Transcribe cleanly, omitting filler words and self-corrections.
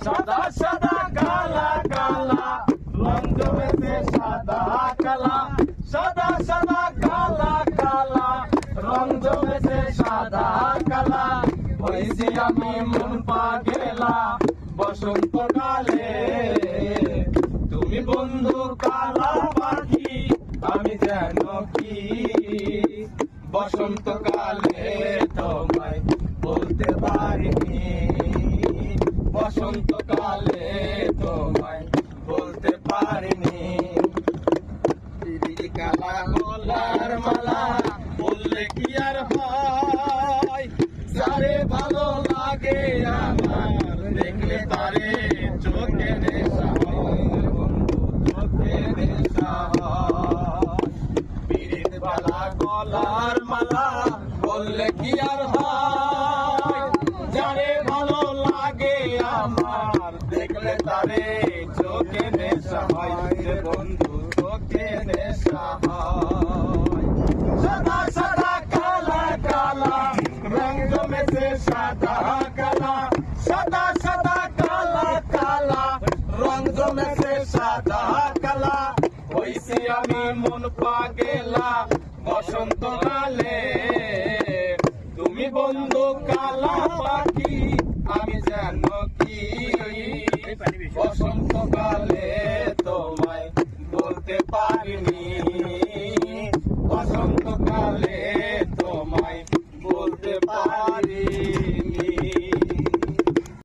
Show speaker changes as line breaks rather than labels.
সাদা সাদা কালা কালা রং জমেছে সাদা কালা, সাদা সাদা কালা কালা রং জমেছে সাদা কালা। হয়েছি আমি মন পাগেলা বসন্তকালে, তুমি বন্ধু কালা পাখি আমি যেন কি বসন্তকালে তোমায় বলতে পারিনি, বসন্তকালে তোমায় বলতে পারিনি। কালা গলার মালা বললে কি আর হয়, যারে ভালো লাগে আমার দেখলে তারে চোখে নেশা হয়, চোখে নেশা হয়। পীড়িত বালা গলার মালা বললে কি আর হয়, যারে ভালো লাগে আমার দেখলে তারে চোখে নেশা হয়, বন্ধু চোখে নেশা হয়। সাদা সাদা কালা কালা রং জমেছে সাদা কালা, সাদা সাদা কালা কালা রং জমেছে সাদা কালা। হইছি আমি মন পাগেলা বসন্তকালে, তুমি বন্ধু কালা পাখি আমি যেন কি বসন্তকালে